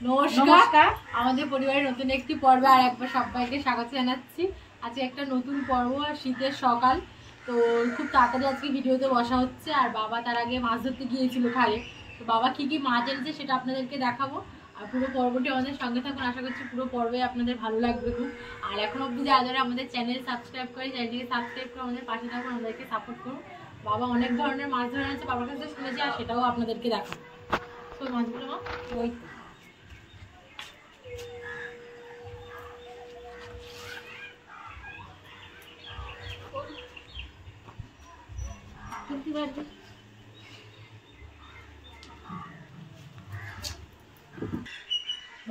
নমস্কার আমাদের পরিবারের নতুন একটি পর্বে আর একবার সবাইকে স্বাগত জানাচ্ছি। আজকে একটা নতুন পর্ব আর শীতের সকাল, তো খুব তাড়াতাড়ি আজকে ভিডিওতে বসা হচ্ছে। আর বাবা তার আগে মাছ ধরতে গিয়েছিল খালে, তো বাবা কি কি মাছ এনেছে সেটা আপনাদেরকে দেখাবো। আর পুরো পর্বটি আমাদের সঙ্গে থাকুন, আশা করছি পুরো পর্বে আপনাদের ভালো লাগবে খুব। আর এখন অবধি যারা আমাদের চ্যানেল সাবস্ক্রাইব করে, চ্যানেলটিকে সাবস্ক্রাইব করে আমাদের পাশে থাকুন, আমাদেরকে সাপোর্ট করুন। বাবা অনেক ধরনের মাছ ধরে আছে, বাবার কাছে শুনেছি, আর সেটাও আপনাদেরকে দেখাবো। তো মাছগুলো মা ওই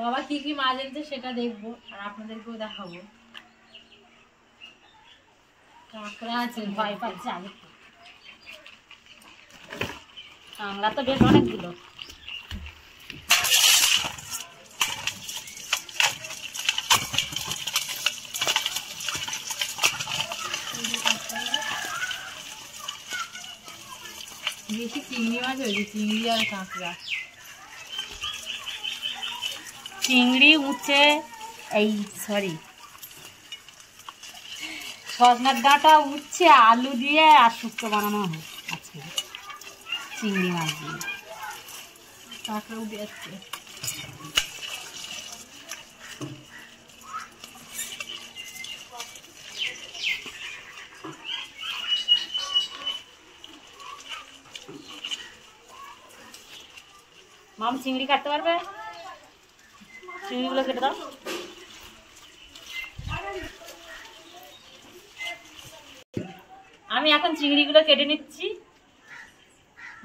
বাবা কি কি মাছ এনেছে সেটা দেখবো আর আপনাদেরকেও দেখাবো। কাঁকড়া আছে, ভয় পাচ্ছে আগে, কাঁকড়া তো বেশ অনেকগুলো। বেশি চিংড়ি মাছ হয়েছে, চিংড়ি আর কাঁকড়া। চিংড়ি উচ্ছে, এই সরি সজনার ডাঁটা উচ্ছে আলু দিয়ে আর শুক্তো বানানো হয় আজকে চিংড়ি মাছ দিয়ে। কাঁকড়াও দিয়েছে। মাম চিংড়ি কাটতে পারবে? চিংড়িগুলো কেটে দাও। আমি এখন চিংড়িগুলো কেটে নিচ্ছি।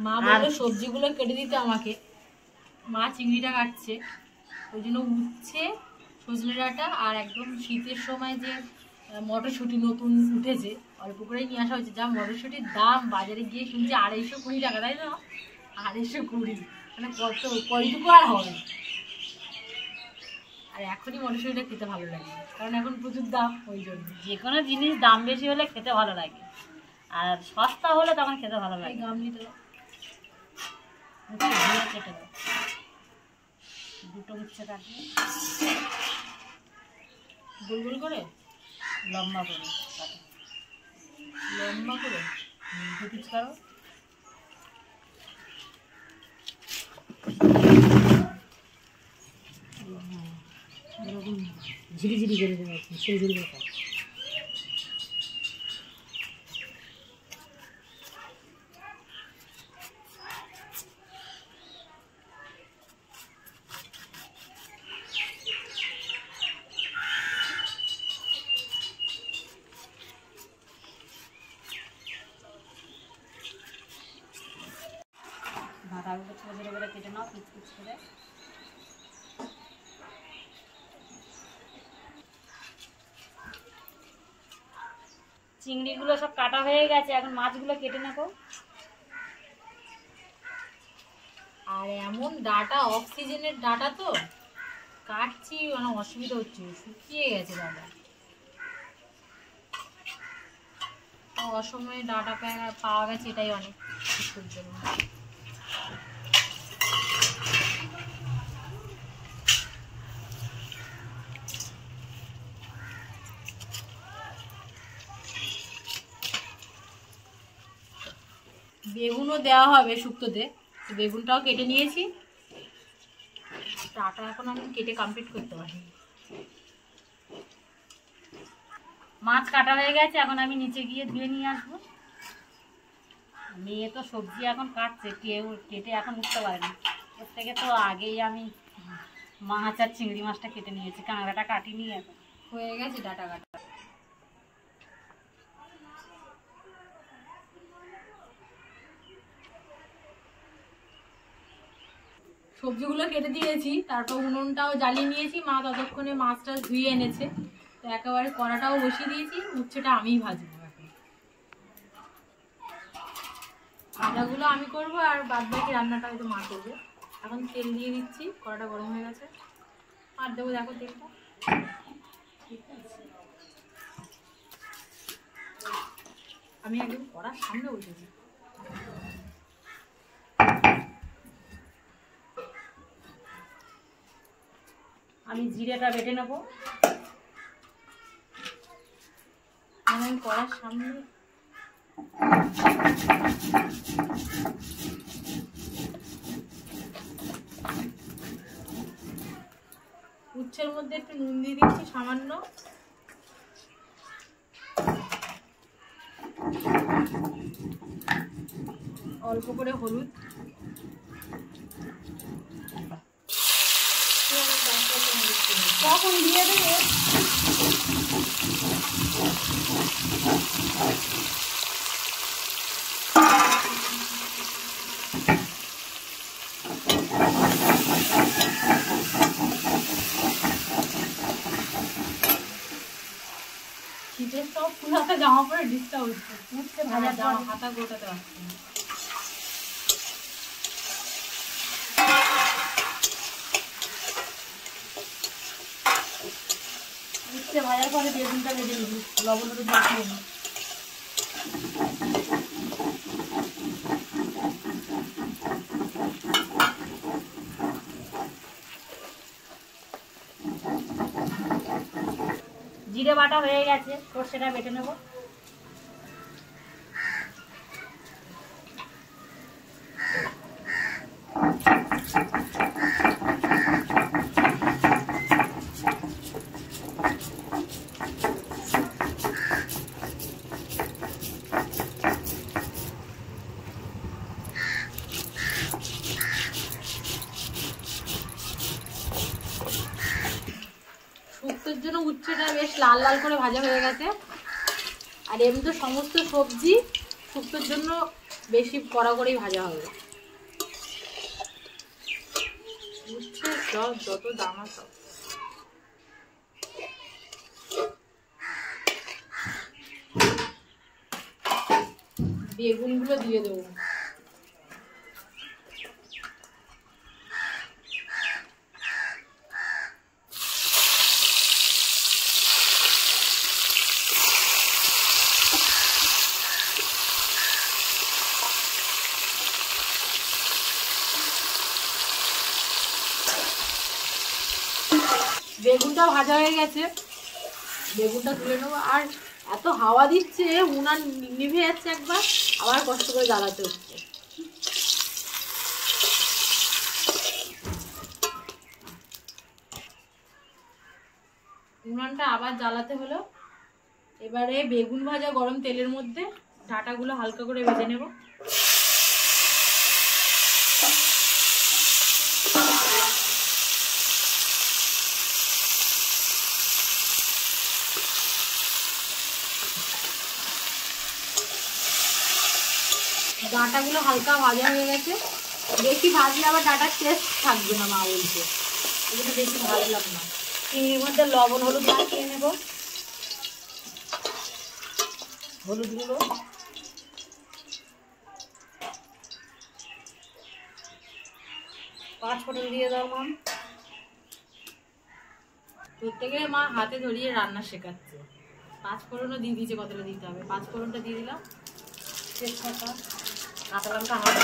মা বললো সবজিগুলো কেটে দিতে আমাকে, মা চিংড়িটা কাটছে। ওই জন্য উচ্ছে, সজনে ডাঁটা আর একদম শীতের সময় যে মটরশুঁটি নতুন উঠেছে, অল্প করেই নিয়ে আসা হয়েছে। যা মটরশুঁটির দাম বাজারে গিয়ে শুনছি 250 টাকা, তাই না? 250, মানে কয়টুকু আর হবে। আর এখনই মটরশুঁটিটা খেতে ভালো লাগে, কারণ এখন প্রচুর দাম, ওই জন্য। যে কোনো জিনিস দাম বেশি হলে খেতে ভালো লাগে, আর সস্তা হলে তখন খেতে ভালো লাগে। গামলিতে কেটে দাও, দুটো উচ্ছে কাটবে গোল গোল করে, লম্বা করে লম্বা করে দু পিস করো। এরকম ঝিরিঝিরি করে দেবো, ঝিরিঝিরি করে। বাঁধাগুলো ছোটো ছোটো করে কেটে নাও, পিচ পিচ করে। চিংড়িগুলো সব কাটা হয়ে গেছে, এখন মাছগুলো কেটে নেবো। আর এমন ডাটা, অক্সিজেনের ডাটা, তো কাটছি অনেক অসুবিধা হচ্ছে, শুকিয়ে গেছে ডাটা। অসময়ে ডাটা পাওয়া গেছে, এটাই অনেক সুখের জন্য। বেগুনও দেওয়া হবে শুক্তোতে, বেগুনটাও কেটে নিয়েছি। ডাটা এখন আমি কেটে কমপ্লিট করতে পারিনি। মাছ কাটা হয়ে গেছে, এখন আমি নিচে গিয়ে ধুয়ে নিয়ে আসবো। মেয়ে তো সবজি এখন কাটছে, কেউ কেটে এখন উঠতে পারেনি। ওর থেকে তো আগেই আমি মাছ আর চিংড়ি মাছটা কেটে নিয়েছি, কাঁকড়াটা কাটিনি, এখন হয়ে গেছে ডাটা কাটা। সবজিগুলো কেটে দিয়েছি, তারপর উনুনটাও জ্বালিয়ে নিয়েছি। মা ততক্ষণে মাছটা ধুয়ে এনেছে, তো একেবারে কড়াটাও বসিয়ে দিয়েছি। উচ্ছেটা আমিই ভাজবো এখন। ভাজাগুলো আমি করবো, আর বাদ বাকি রান্নাটা হয়তো মা করবে। এখন তেল দিয়ে দিচ্ছি, কড়াটা গরম হয়ে গেছে। আর দেবো, দেখো তেলটা ঠিক আছে। আমি একদম কড়ার সামনে বসেছি। আমি জিরেটা বেটে নেবো। আমি কড়ার সামনে উচ্ছের মধ্যে একটু নুন দিয়ে দিচ্ছি সামান্য, অল্প করে হলুদ, তখন দিয়ে দেবো শীতের সব ফুল হাতা জামা পরে ডিস্টার্ব হচ্ছে, উঠতে ভাজা জামা হাতা গোটাতে পারছি না। উঠতে ভাজার পরে বেগুনটা ভেজে নিবি, লবণ হলুদ মাখিয়ে নিবি। জিরে বাটা হয়ে গেছে, সর্ষেটা বেটে নেব। শুক্তোর জন্য উচ্ছেটা বেশ লাল লাল করে ভাজা হয়ে গেছে, আর এমনি তো সমস্ত সবজি শুক্তোর জন্য বেশি কড়া করেই ভাজা হবে। উচ্ছের যত দানা সব বেগুনগুলো দিয়ে দেবো। বেগুনটা ভাজা হয়ে গেছে, বেগুনটা তুলে নেবো। আর এত হাওয়া দিচ্ছে, উনান নিভে যাচ্ছে একবার, আবার কষ্ট করে জ্বালাতে হচ্ছে। উনানটা আবার জ্বালাতে হলো। এবারে বেগুন ভাজা গরম তেলের মধ্যে ডাঁটাগুলো হালকা করে ভেজে নেব। ডাঁটাগুলো হালকা ভাজা হয়ে গেছে, বেশি ভাজলে আবার ডাঁটার টেস্ট থাকবে না, মা বলছে এগুলো বেশি ভাজলাম না। এর মধ্যে লবণ হলুদ মাখিয়ে নেব, হলুদ গুঁড়ো, পাঁচফোড়ন দিয়ে দাও মা। প্রত্যেকে মা হাতে ধরিয়ে রান্না শেখাচ্ছে। পাঁচফোড়নও দিয়ে দিয়েছে, কতটা দিতে হবে। পাঁচফোড়নটা দিয়ে দিলাম, তেজপাতা, কাঁচা লঙ্কা হাফ,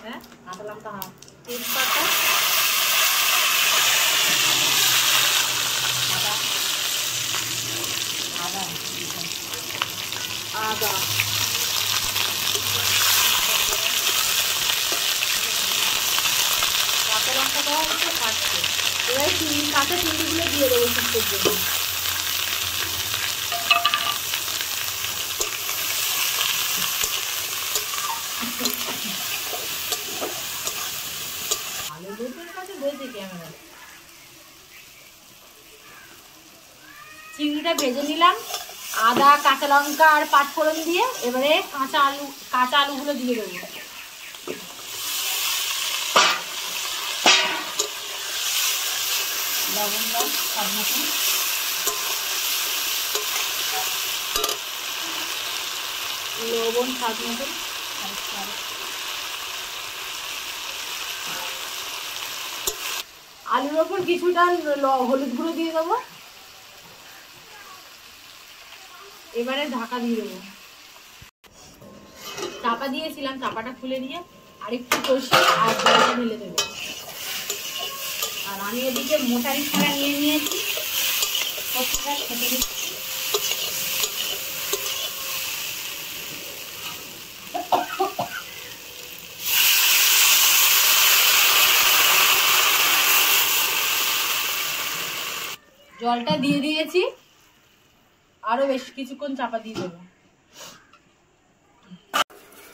হ্যাঁ কাঁচা লঙ্কা হাফ, তেজপাতা, আদা আদা আদা, কাঁচা লঙ্কাটাও হচ্ছে খাচ্ছে। এবার কাঁচা চিংড়িগুলো দিয়ে দেবো শুক্তোর জন্য। আলু লোকের কাছে বলছে ক্যামেরা। চিংড়িটা ভেজে নিলাম আদা, কাঁচা লঙ্কা আর পাঁচফোড়ন দিয়ে। এবারে কাঁচা আলুগুলো দিয়ে দেবো। লবণ দাও স্বাদ মতন, লবণ স্বাদ মতন, আলুর ওপর কিছুটা হলুদ গুঁড়ো দিয়ে দেবো। এবারে ঢাকা দিয়ে দেবো। চাপা দিয়েছিলাম, চাপাটা খুলে দিয়ে আরেকটু কষিয়ে আর জলটা ঢেলে দেবো। আর আমি এদিকে মোটারি ছাড়া নিয়ে নিয়েছি, প্রত্যেকটা খেতে দিচ্ছি। জলটা দিয়ে দিয়েছি, আরো বেশ কিছুক্ষণ চাপা দিয়ে দেবো।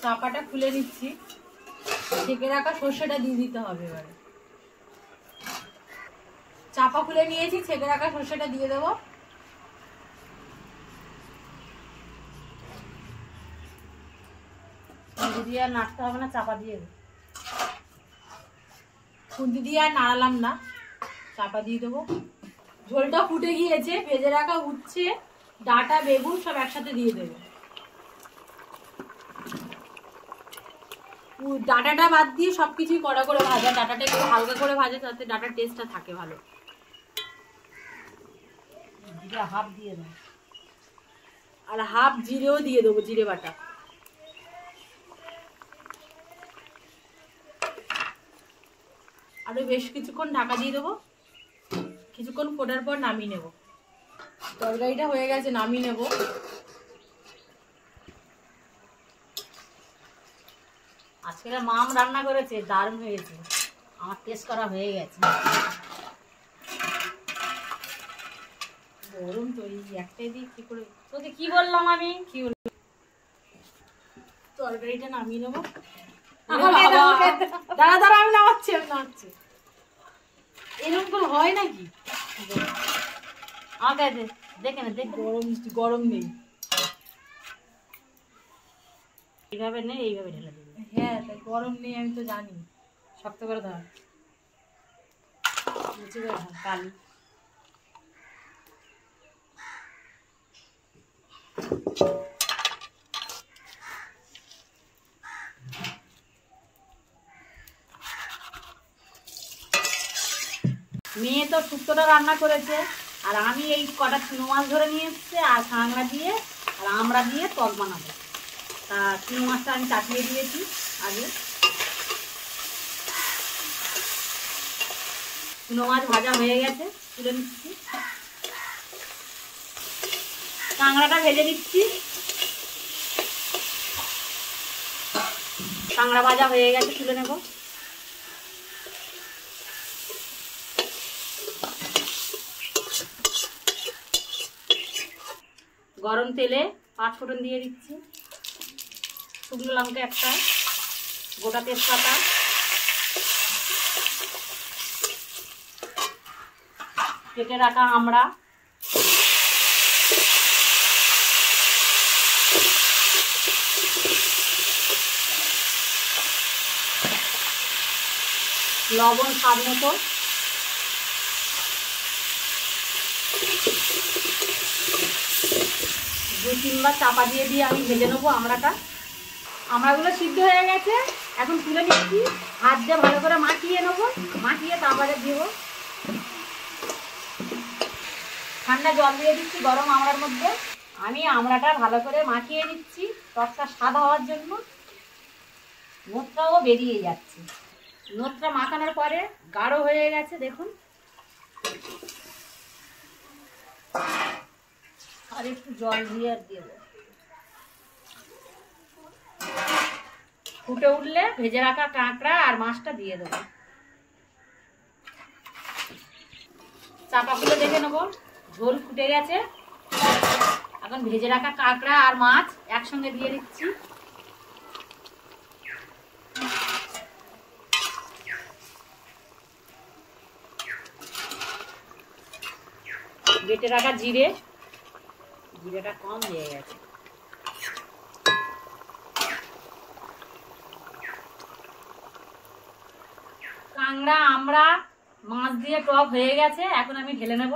চাপাটা খুলে নিচ্ছি, ঢেকে রাখা সর্ষেটা দিয়ে দিতে হবে। এবারে চাপা খুলে নিয়েছি, ছেঁকে রাখা সর্ষেটা দিয়ে দেবো। দিয়ে আর নাড়তে হবে না, চাপা দিয়ে দেবো। খুন্তি দিয়ে আর নাড়ালাম না, চাপা দিয়ে দেবো। ঝোলটা ফুটে গিয়েছে, ভেজে রাখা উচ্ছে, ডাঁটা, বেগুন সব একসাথে দিয়ে দেবো। ডাঁটাটা বাদ দিয়ে সবকিছুই কড়া করে ভাজা, ডাঁটাটা একটু হালকা করে ভাজা যাতে ডাঁটার টেস্টটা থাকে ভালো। হাফ দিয়ে দেবো, আর হাফ জিরেও দিয়ে দেবো, জিরে বাটা। আরো বেশ কিছুক্ষণ ঢাকা দিয়ে দেবো, কিছুক্ষণ ফোটার পর নামিয়ে নেব। তরকারিটা হয়ে গেছে, নামিয়ে নেব। আজকে মাম রান্না করেছে, দারুণ হয়েছে, আমার টেস্ট করা হয়ে গেছে। গরম তো এই একটাই দিয়ে কি করে, তোকে কি বললাম আমি? কি হলো? তরকারিটা নামিয়ে নেবো। দাঁড়া দাঁড়া, আমি নামাচ্ছি, আমি নামাচ্ছি। এরকম করে হয় নাকি? আমাকে দেখে না, দেখ। গরম গরম নেই, এইভাবে নেই, এইভাবে ঢেলে দেবে। হ্যাঁ তাই গরম নেই, আমি তো জানি। শক্ত করে ধর, নিচে করে ধর, কালি। মেয়ে তো শুক্তোটা রান্না করেছে, আর আমি এই কটা চুনো মাছ ধরে নিয়ে এসছে, আর কাঁকড়া দিয়ে আর আমড়া দিয়ে টক বানাবো। তা চুনো মাছটা আমি চাপিয়ে দিয়েছি আগে। চুনো মাছ ভাজা হয়ে গেছে, তুলে নিচ্ছি। কাঁকড়াটা ভেজে নিচ্ছি। কাঁকড়া ভাজা হয়ে গেছে, তুলে নেব। গরম তেলে 5 ফোড়ন দিয়ে দিচ্ছি, শুকনো লঙ্কা একটা, গোটা তেজপাতা, কেটে রাখা আমড়া, লবণ স্বাদ মতো, 2-3 বার চাপা দিয়ে আমি ভেজে নেবো আমড়াটা। আমড়াগুলো সিদ্ধ হয়ে গেছে, এখন তুলে নিচ্ছি। হাত দিয়ে ভালো করে মাখিয়ে নেবো, মাখিয়ে তারপরে দিব। ঠান্ডা জল দিয়ে দিচ্ছি গরম আমড়ার মধ্যে। আমি আমড়াটা ভালো করে মাখিয়ে নিচ্ছি টকটা স্বাদ হওয়ার জন্য। নোটটাও বেরিয়ে যাচ্ছে। নোটটা মাখানোর পরে গাঢ় হয়ে গেছে, দেখুন। আর একটু জল দিয়ে দেব। ফুটে উঠলে ভেজে রাখা কাঁকড়া আর মাছটা দিয়ে দেবো। চাপা খুলে দেখে নেবো, ঝোল ফুটে গেছে। এখন ভেজে রাখা কাঁকড়া আর মাছ একসঙ্গে দিয়ে দিচ্ছি। বেটে রাখা জিরেটা কম হয়ে গেছে। কাঁকড়া আমড়া মাছ দিয়ে টক হয়ে গেছে, এখন আমি ঢেলে নেব।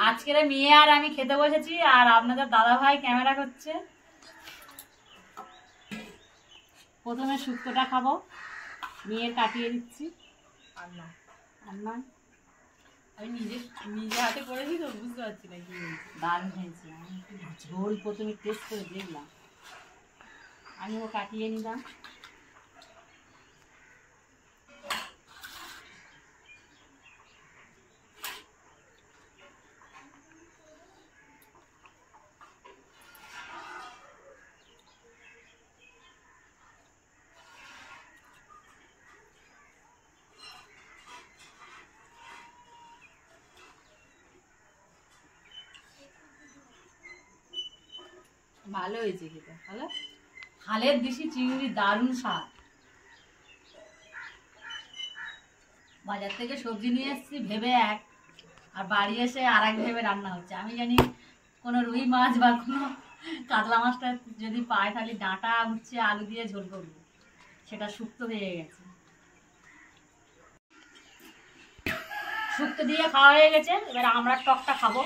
আজকের মেয়ে আর আমি খেতে বসেছি, আর আপনাদের দাদা ভাই ক্যামেরা করছে। প্রথমে শুক্তোটা খাবো, মেয়ের কাটিয়ে দিচ্ছি। আমি নিজে হাতে করেছি তো বুঝতে পারছি না কি হয়েছে। দারুণ হয়েছে। আমি ঝোল প্রথমে টেস্ট করে দেখলাম, আমিও কাটিয়ে নিলাম। ভালো হয়েছে খেতে। ভালো, হালের দেশি চিংড়ি, দারুণ স্বাদ। বাজার থেকে সবজি নিয়ে এসেছি ভেবে এক, আর বাড়ি এসে আর এক ভেবে রান্না হচ্ছে। আমি জানি কোনো রুই মাছ বা কোনো কাতলা মাছটা যদি পাই তাহলে ডাঁটা উচ্ছে আলু দিয়ে ঝোল করবো, সেটা শুক্তো হয়ে গেছে। শুক্তো দিয়ে খাওয়া হয়ে গেছে, এবার আমরা টকটা খাবো।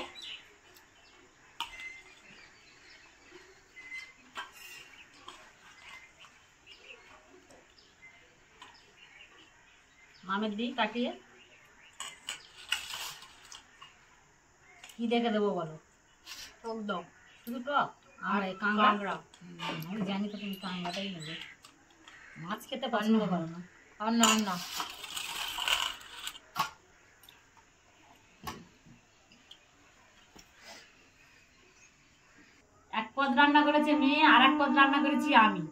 আমের দিই কাটিয়ে। কি দেখে দেবো বলো? টক দাও। শুধু টক আর এই কাঁকড়া। আমি জানি তো তুমি কাঁকড়াটাই নেবে, মাছ খেতে পছন্দ করো না। আর না, আর না। এক পদ রান্না করেছে মেয়ে, আর এক পদ রান্না করেছি আমি।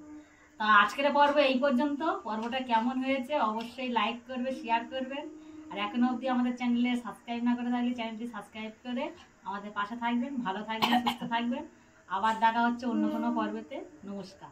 তা আজকের পর্ব এই পর্যন্ত। পর্বটা কেমন হয়েছে অবশ্যই লাইক করবে, শেয়ার করবেন। আর এখনো অবধি আমাদের চ্যানেলে সাবস্ক্রাইব না করে থাকলে চ্যানেলটি সাবস্ক্রাইব করে আমাদের পাশে থাকবেন। ভালো থাকবেন, সুস্থ থাকবেন। আবার দেখা হচ্ছে অন্য কোনো পর্বেতে। নমস্কার।